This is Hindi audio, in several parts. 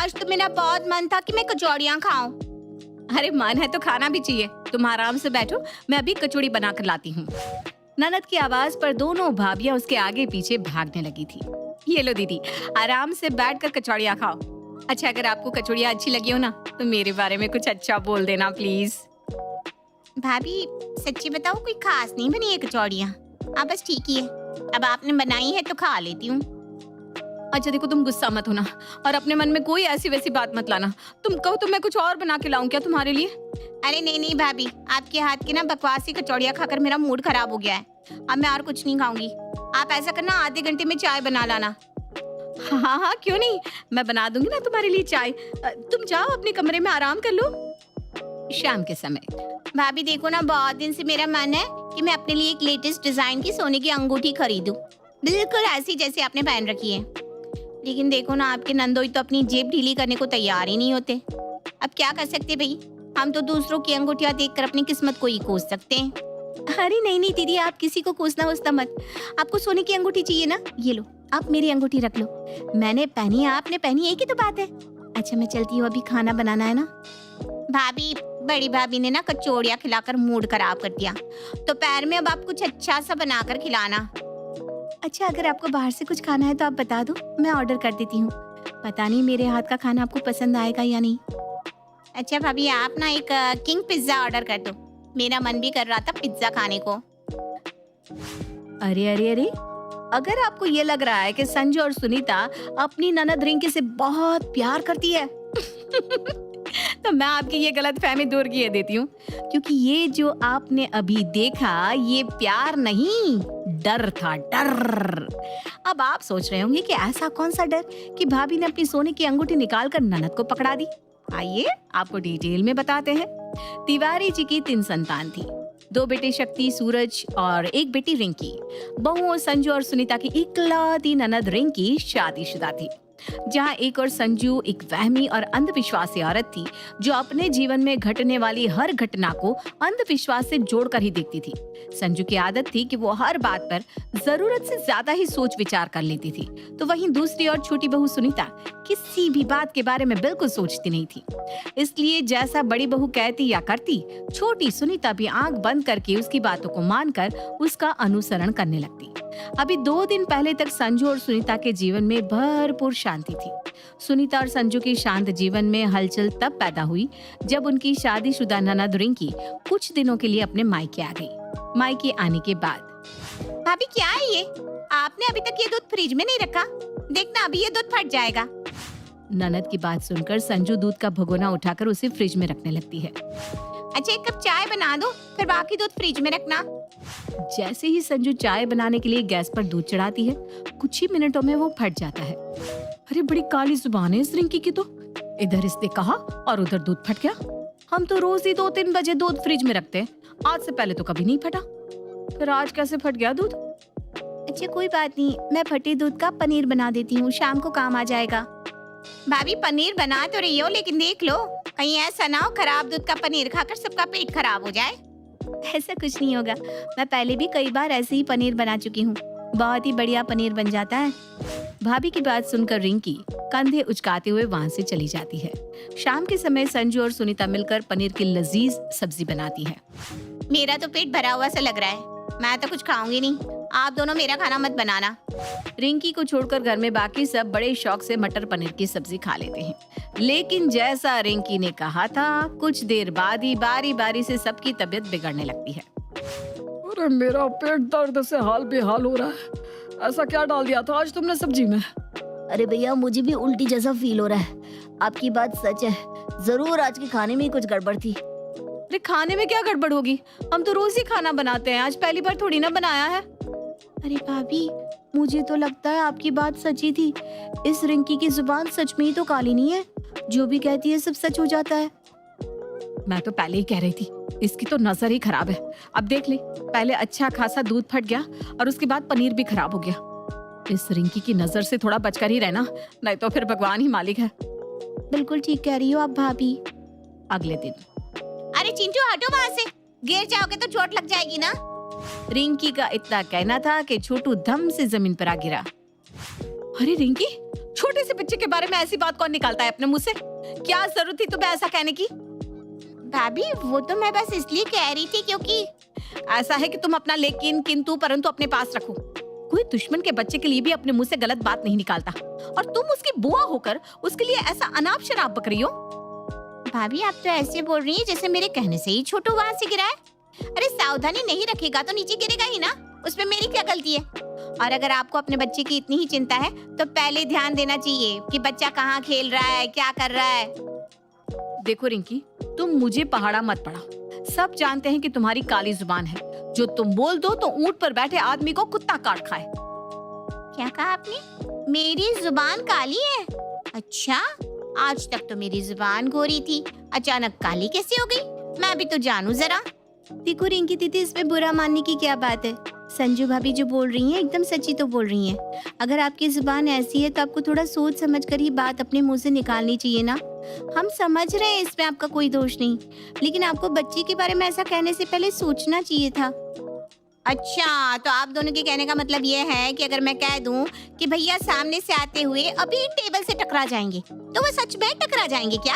आज तो मेरा बहुत मन था कि मैं कचौड़ियाँ खाऊं। अरे मन है तो खाना भी चाहिए। तुम आराम से बैठो, मैं अभी कचौड़ी बना कर लाती हूँ। ननद की आवाज पर दोनों भाभियां उसके आगे पीछे भागने लगी थी। ये लो दीदी, आराम से बैठकर कचौड़ियाँ खाओ। अच्छा, अगर आपको कचौड़ियाँ अच्छी लगी हो ना तो मेरे बारे में कुछ अच्छा बोल देना प्लीज। भाभी सच्ची बताओ, कोई खास नहीं बनी है कचौड़ियाँ। हाँ बस ठीक ही है, अब आपने बनाई है तो खा लेती हूँ। अच्छा देखो, तुम गुस्सा मत होना और अपने मन में कोई ऐसी वैसी बात मत लाना। तुम कहो तो मैं कुछ और बना के लाऊं क्या तुम्हारे लिए? अरे नहीं नहीं भाभी, आपके हाथ की ना बकवासी कचौड़ियाँ खाकर मेरा मूड खराब हो गया है। अब मैं और कुछ नहीं खाऊंगी। आप ऐसा करना, आधे घंटे में चाय बना लाना। हाँ हाँ क्यों नहीं, मैं बना दूंगी ना तुम्हारे लिए चाय। तुम जाओ अपने कमरे में आराम कर लो। शाम के समय भाभी देखो ना, बहुत दिन से मेरा मन है कि मैं अपने लिए एक लेटेस्ट डिजाइन की सोने की अंगूठी खरीदूं, बिल्कुल ऐसी जैसे आपने पहन रखी है। लेकिन देखो ना, आपके नंदोई तो अपनी जेब ढीली करने को तैयार ही नहीं होते। अब क्या कर सकते भाई, हम तो दूसरों की अंगूठियां देखकर अपनी किस्मत को ही कोस सकते हैं। अरे नहीं नहीं दीदी, आप किसी को कोसना वोसना मत। आपको सोने की अंगूठी चाहिए ना, ये लो, आप मेरी अंगूठी रख लो। मैंने पहनी, आपने पहनी, एक ही तो बात है। अच्छा मैं चलती हूँ, अभी खाना बनाना है ना। भाभी, बड़ी भाभी ने ना कचौड़ियाँ खिलाकर मूड खराब कर दिया, तो पैर में अब आप कुछ अच्छा सा बनाकर खिलाना। अच्छा, अगर आपको बाहर से कुछ खाना है तो आप बता दो, मैं ऑर्डर कर देती हूँ। पता नहीं मेरे हाथ का खाना आपको पसंद आएगा या नहीं। अच्छा भाभी, आप ना एक किंग पिज्जा ऑर्डर कर दो, मेरा मन भी कर रहा था पिज्जा खाने को। अरे अरे अरे, अगर आपको ये लग रहा है कि संजू और सुनीता अपनी ननद रिंकी से बहुत प्यार करती है तो मैं आपकी ये गलत फहमी दूर किए देती हूँ, क्योंकि ये जो आपने अभी देखा ये प्यार नहीं, डर था, डर। अब आप सोच रहे होंगे कि ऐसा कौन सा डर कि भाभी ने अपनी सोने की अंगूठी निकालकर ननद को पकड़ा दी। आइए आपको डिटेल में बताते हैं। तिवारी जी की 3 संतान थी, 2 बेटे शक्ति, सूरज और 1 बेटी रिंकी। बहुओं संजू और सुनीता की इकलौती ननद रिंकी शादीशुदा थी। जहां एक और संजू एक वहमी और अंधविश्वासी औरत थी जो अपने जीवन में घटने वाली हर घटना को अंधविश्वास से जोड़कर ही देखती थी। संजू की आदत थी कि वो हर बात पर जरूरत से ज्यादा ही सोच विचार कर लेती थी, तो वहीं दूसरी और छोटी बहू सुनीता किसी भी बात के बारे में बिल्कुल सोचती नहीं थी। इसलिए जैसा बड़ी बहू कहती या करती, छोटी सुनीता भी आंख बंद करके उसकी बातों को मानकर उसका अनुसरण करने लगती। अभी 2 दिन पहले तक संजू और सुनीता के जीवन में भरपूर शांति थी। सुनीता और संजू के शांत जीवन में हलचल तब पैदा हुई जब उनकी शादीशुदा ननद रिंकी कुछ दिनों के लिए अपने मायके आ गई। मायके आने के बाद, भाभी क्या है ये, आपने अभी तक ये दूध फ्रिज में नहीं रखा, देखना अभी ये दूध फट जाएगा। ननद की बात सुनकर संजू दूध का भगोना उठाकर उसे फ्रिज में रखने लगती है। अच्छा एक कप चाय बना दो, फिर बाकी दूध फ्रिज में रखना। जैसे ही संजू चाय बनाने के लिए गैस पर दूध चढ़ाती है, कुछ ही मिनटों में वो फट जाता है। अरे बड़ी काली जुबान है इस रिंकी की तो, इधर इसने कहा और उधर दूध फट गया। हम तो रोज ही 2-3 बजे दूध फ्रिज में रखते हैं, आज से पहले तो कभी नहीं फटा, फिर आज कैसे फट गया दूध? अच्छा कोई बात नहीं, मैं फटे दूध का पनीर बना देती हूँ, शाम को काम आ जाएगा। भाभी पनीर बना तो रही हो, लेकिन देख लो कहीं ऐसा ना हो खराब दूध का पनीर खाकर सबका पेट खराब हो जाए। ऐसा कुछ नहीं होगा, मैं पहले भी कई बार ऐसे ही पनीर बना चुकी हूँ, बहुत ही बढ़िया पनीर बन जाता है। भाभी की बात सुनकर रिंकी कंधे उचकाते हुए वहाँ से चली जाती है। शाम के समय संजू और सुनीता मिलकर पनीर की लजीज सब्जी बनाती है। मेरा तो पेट भरा हुआ सा लग रहा है, मैं तो कुछ खाऊंगी नहीं, आप दोनों मेरा खाना मत बनाना। रिंकी को छोड़कर घर में बाकी सब बड़े शौक से मटर पनीर की सब्जी खा लेते हैं, लेकिन जैसा रिंकी ने कहा था, कुछ देर बाद ही बारी बारी से सबकी तबीयत बिगड़ने लगती है। अरे मेरा पेट दर्द से हाल बेहाल हो रहा है, ऐसा क्या डाल दिया था आज तुमने सब्जी में? अरे भैया मुझे भी उल्टी जैसा फील हो रहा है, आपकी बात सच है, जरूर आज के खाने में ही कुछ गड़बड़ थी। अरे खाने में क्या गड़बड़ होगी, हम तो रोज ही खाना बनाते हैं, आज पहली बार थोड़ी ना बनाया है। अरे भाभी मुझे तो लगता है आपकी बात सच्ची थी, इस रिंकी की जुबान सच में ही तो काली नहीं है, जो भी कहती है सब सच हो जाता है। मैं तो पहले ही कह रही थी, इसकी तो नजर ही खराब है। अब देख ले, पहले अच्छा खासा दूध फट गया और उसके बाद पनीर भी खराब हो गया। इस रिंकी की नजर से थोड़ा बचकर ही रहना, नहीं तो फिर भगवान ही मालिक है। बिल्कुल ठीक कह रही हो आप भाभी। अगले दिन, अरे चिंटू हटो वहाँ से, गिर जाओगे तो चोट लग जाएगी ना। रिंकी का इतना कहना था कि छोटू धम से जमीन पर आ गिरा। अरे रिंकी, छोटे से बच्चे के बारे में ऐसी बात कौन निकालता है अपने मुंह से? क्या जरूरत थी तुम्हें ऐसा कहने की? भाभी वो तो मैं बस इसलिए कह रही थी क्योंकि ऐसा है कि तुम अपना लेकिन किंतु परंतु अपने पास रखो। कोई दुश्मन के बच्चे के लिए भी अपने मुंह से गलत बात नहीं निकालता, और तुम उसकी बुआ होकर उसके लिए ऐसा अनाप शनाप बक रही हो। भाभी आप तो ऐसे बोल रही हैं जैसे मेरे कहने से ही छोटू वहां से गिरा है। अरे सावधानी नहीं रखेगा तो नीचे गिरेगा ही ना, उसमें मेरी क्या गलती है? और अगर आपको अपने बच्चे की इतनी ही चिंता है तो पहले ध्यान देना चाहिए कि बच्चा कहाँ खेल रहा है, क्या कर रहा है। देखो रिंकी, तुम मुझे पहाड़ा मत पड़ा। सब जानते हैं कि तुम्हारी काली जुबान है, जो तुम बोल दो तो ऊंट पर बैठे आदमी को कुत्ता काट खाए। क्या कहा आपने? मेरी जुबान काली है? अच्छा, आज तक तो मेरी जुबान गोरी थी, अचानक काली कैसे हो गई? मैं भी तो जानू जरा। देखो रिंकी दीदी, इसमें बुरा मानने की क्या बात है? संजू भाभी जो बोल रही हैं एकदम सच्ची तो बोल रही हैं। अगर आपकी जुबान ऐसी है तो आपको थोड़ा सोच समझ कर ही बात अपने मुंह से निकालनी चाहिए ना। हम समझ रहे हैं इसमें आपका कोई दोष नहीं, लेकिन आपको बच्चे के बारे में ऐसा कहने से पहले सोचना चाहिए था। अच्छा, तो आप दोनों के कहने का मतलब ये है कि अगर मैं कह दूं कि भैया सामने से आते हुए अभी टेबल से टकरा जाएंगे तो वो सच में टकरा जाएंगे क्या?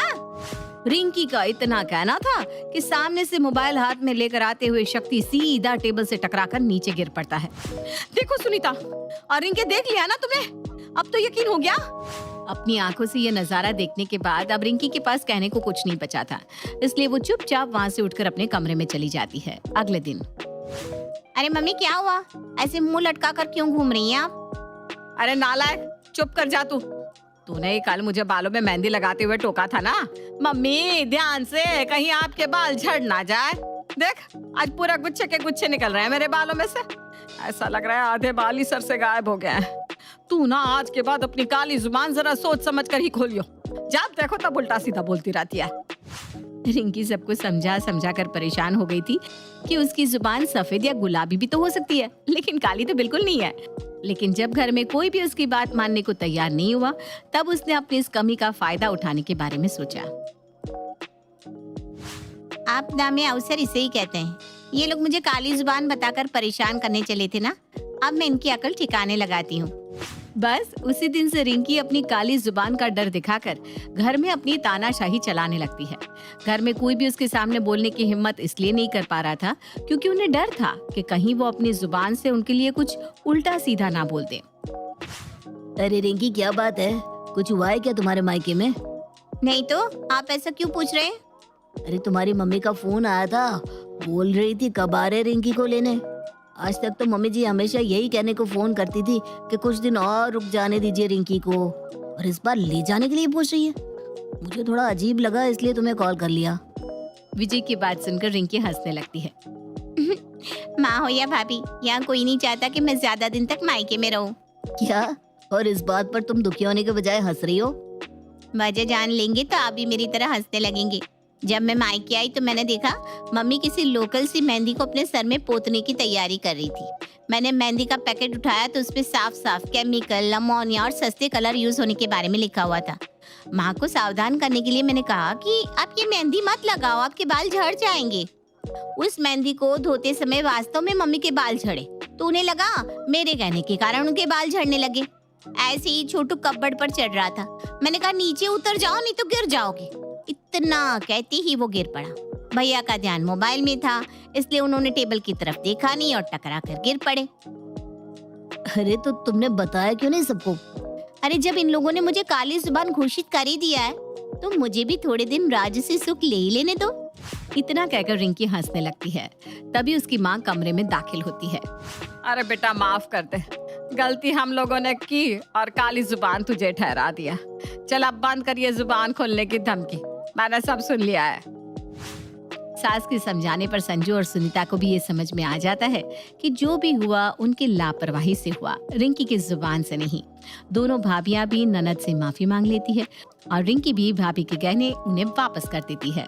रिंकी का इतना कहना था कि सामने से मोबाइल हाथ में लेकर आते हुए शक्ति सीधा टेबल से टकराकर नीचे गिर पड़ता है। देखो सुनीता और रिंकी, देख लिया ना तुमने? अब तो यकीन हो गया। अपनी आंखों से ये नजारा देखने के बाद अब रिंकी के पास कहने को कुछ नहीं बचा था, इसलिए वो चुपचाप वहाँ से उठकर अपने कमरे में चली जाती है। अगले दिन। अरे मम्मी क्या हुआ? ऐसे मुंह लटका कर क्यों घूम रही हैं आप? अरे नालायक, चुप कर जा तू। तूने कल मुझे बालों में मेहंदी लगाते हुए टोका था ना। मम्मी ध्यान से, कहीं आपके बाल झड़ ना जाए। देख, आज पूरा गुच्छे के गुच्छे निकल रहे हैं मेरे बालों में से। ऐसा लग रहा है आधे बाल ही सर से गायब हो गए हैं। तू ना आज के बाद अपनी काली जुबान जरा सोच समझ कर ही खोलियो। जब देखो तब उल्टा सीधा बोलती रहती है। रिंकी सबको समझा समझा कर परेशान हो गई थी कि उसकी जुबान सफेद या गुलाबी भी तो हो सकती है, लेकिन काली तो बिल्कुल नहीं है। लेकिन जब घर में कोई भी उसकी बात मानने को तैयार नहीं हुआ, तब उसने अपनी इस कमी का फायदा उठाने के बारे में सोचा। आपदा में अवसर इसे ही कहते हैं। ये लोग मुझे काली जुबान बताकर परेशान करने चले थे ना, अब मैं इनकी अकल ठिकाने लगाती हूँ। बस उसी दिन से रिंकी अपनी काली जुबान का डर दिखाकर घर में अपनी तानाशाही चलाने लगती है। घर में कोई भी उसके सामने बोलने की हिम्मत इसलिए नहीं कर पा रहा था क्योंकि उन्हें डर था कि कहीं वो अपनी जुबान से उनके लिए कुछ उल्टा सीधा ना बोल दे। अरे रिंकी, क्या बात है? कुछ हुआ है क्या तुम्हारे मायके में? नहीं तो आप ऐसा क्यों पूछ रहे हैं? अरे तुम्हारी मम्मी का फोन आया था, बोल रही थी कब आ रहे रिंकी को लेने। आज तक तो मम्मी जी हमेशा यही कहने को फोन करती थी कि कुछ दिन और रुक जाने दीजिए रिंकी को, और इस बार ले जाने के लिए पूछ रही है। मुझे थोड़ा अजीब लगा, इसलिए तुम्हें कॉल कर लिया। विजय की बात सुनकर रिंकी हंसने लगती है। माँ हो या भाभी, यहाँ कोई नहीं चाहता कि मैं ज्यादा दिन तक मायके में रहूं। क्या? और इस बात पर तुम दुखी होने के बजाय हंस रही हो? वजह जान लेंगे तो आप भी मेरी तरह हंसने लगेंगे। जब मैं मायके आई तो मैंने देखा मम्मी किसी लोकल सी मेहंदी को अपने सर में पोतने की तैयारी कर रही थी। मैंने मेहंदी का पैकेट उठाया तो उसपे साफ साफ केमिकल, अमोनिया और सस्ते कलर यूज होने के बारे में लिखा हुआ था। माँ को सावधान करने के लिए मैंने कहा कि आप ये मेहंदी मत लगाओ, आपके बाल झड़ जाएंगे। उस मेहंदी को धोते समय वास्तव में मम्मी के बाल झड़े तो उन्हें लगा मेरे कहने के कारण उनके बाल झड़ने लगे। ऐसे ही छोटू कपबोर्ड पर चढ़ रहा था। मैंने कहा नीचे उतर जाओ नहीं तो गिर जाओगे। इतना कहते ही वो गिर पड़ा। भैया का ध्यान मोबाइल में था, इसलिए उन्होंने टेबल की तरफ देखा नहीं और टकरा कर गिर पड़े। अरे तो तुमने बताया क्यों नहीं सबको? अरे जब इन लोगों ने मुझे काली जुबान घोषित कर ही दिया है तो मुझे भी थोड़े दिन राज से सुख ले ही लेने दो। इतना कहकर रिंकी हंसने लगती है। तभी उसकी माँ कमरे में दाखिल होती है। अरे बेटा माफ कर दे, गलती हम लोगों ने की और काली जुबान तुझे ठहरा दिया। चल अब बंद करिए जुबान खोलने की धमकी, मैंने सब सुन लिया है। सास के समझाने पर संजू और सुनीता को भी ये समझ में आ जाता है कि जो भी हुआ उनकी लापरवाही से हुआ, रिंकी की जुबान से नहीं। दोनों भाभियां भी ननद से माफी मांग लेती है और रिंकी भी भाभी के गहने उन्हें वापस कर देती है।